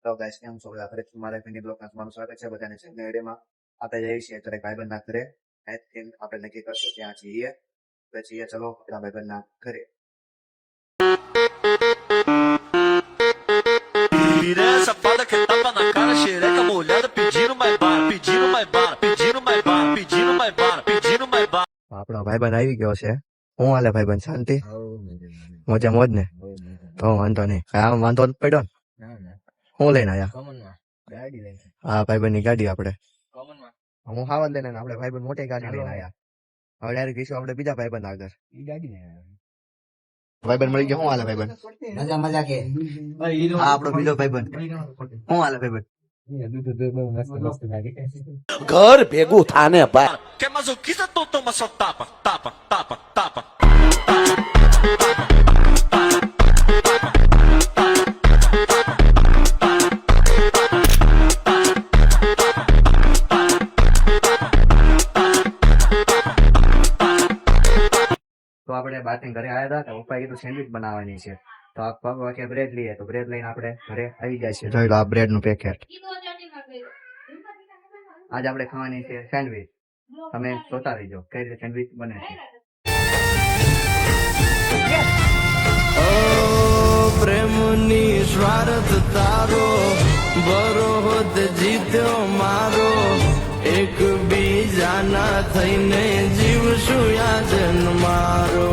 તો ગાઈસ કેમ છો બધા? ફરીથી મારા મિની બ્લોગમાં તમારું સ્વાગત છે બધાને. છે મેળેમાં આપણે જઈએ છીએ ત્યારે ભાઈબંધના ઘરે. આઈ થિંક આપણે નક્કી કરશું ત્યાં જઈએ. તો જઈએ ચલો પેલા ભાઈબંધના ઘરે. Vira essa fada que tapa na cara, xereca molhada, pedindo mais bala, pedindo mais bala, pedindo mais bala, pedindo mais bala, pedindo mais bala. આપણો ભાઈબંધ આવી ગયો છે. હું હાલે ભાઈબંધ? શાંતિ? મજા મોજ ને? તો વાંધો નહીં. આમ વાંધો નથી પડ્યો ને? હું લઈને આયા? હા, ભાઈબંધની ગાડી આપણે. હું હાવત લઈને આપણે ભાઈબંધ મોટી ગાડી લઈને આયા. હવે ડાયરેક્ટ જઈશું આપણે બીજા ભાઈબંધ આગળ. ભાઈબંધ મળી ગયો. હું હાલે ભાઈબંધ? મજા કે હા, આપણો બીજો ભાઈબંધ. હું હાલે ભાઈબંધ? ઘર ભેગું થાને ભાઈ. Quer masoquista, então toma só tapa, tapa, tapa, tapa. તો આપણે બારથી ઘરે આવ્યા હતા. પપ્પાએ કીધું સેન્ડવિચ બનાવવાની છે. તો આ પપ્પા કે બ્રેડ લઈએ. તો બ્રેડ લઈને આપણે ઘરે આવી જાય છે. જોઈ લો આ બ્રેડ નું પેકેટ. આજે આપણે ખાવાની છે સેન્ડવિચ. તમે જોતા રહીજો કઈ રીતે સેન્ડવિચ બને છે. પ્રેમની સ્વાર્થ તારો બરોહદ જીત્યો મારો એક બીજાના થઈને જીવશું યાદ મારો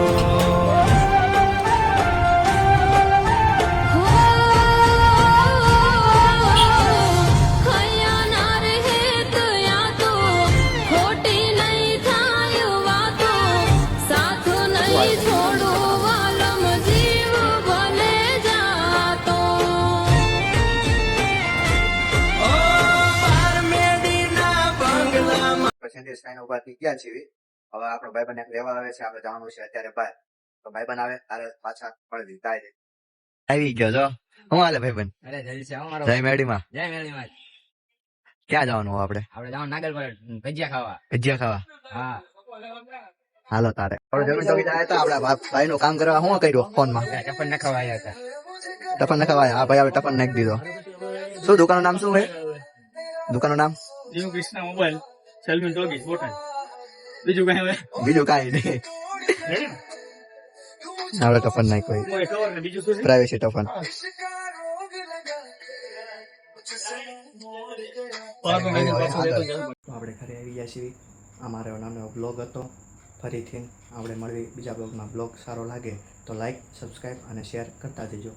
સેન્ડવિચ ખાઈને ઉભા થઈ ગયા છીએ. હવે આપણો ભાઈબંધ એક લેવા આવે છે. આપણે જવાનું છે અત્યારે બહાર. તો ભાઈબંધ આવે તારે પાછા મળવી કાંઈ આવી ગયો જો. હું હાલે ભાઈબંધ? અરે જલ્દી છે અમારો જય મેડીમાં. જય મેળીમાં. ક્યાં જવાનું આપણે? આપણે જવાનું નાગલ પર ભજીયા ખાવા. ભજીયા ખાવા? હા હાલો તારે. આપણે જમીન ચોકી જાય તો આપણા ભાઈ નું કામ કરવા શું કર્યું ફોનમાં? ટપન ન ખવાયા હતા. ટપન ન ખવાય? હા ભાઈ આપણે ટપન નાખી દીધો. શું દુકાનનું નામ શું છે? દુકાનનું નામ new Krishna mobile selfie talkie bottle. બીજું કઈ હવે બીજું કાંઈ નહીં. આપણે ટપન નાખ્યું. કોઈ ખબર ને બીજું શું છે? પ્રાઇવેસી ટપન. આપણે ઘરે આવી ગયા છીએ. અમારો નાનો બ્લોગ હતો. ફરીથી આપણે મળવી બીજા બ્લોગમાં. બ્લોગ સારો લાગે તો લાઈક, સબસ્ક્રાઈબ અને શેર કરતા જજો.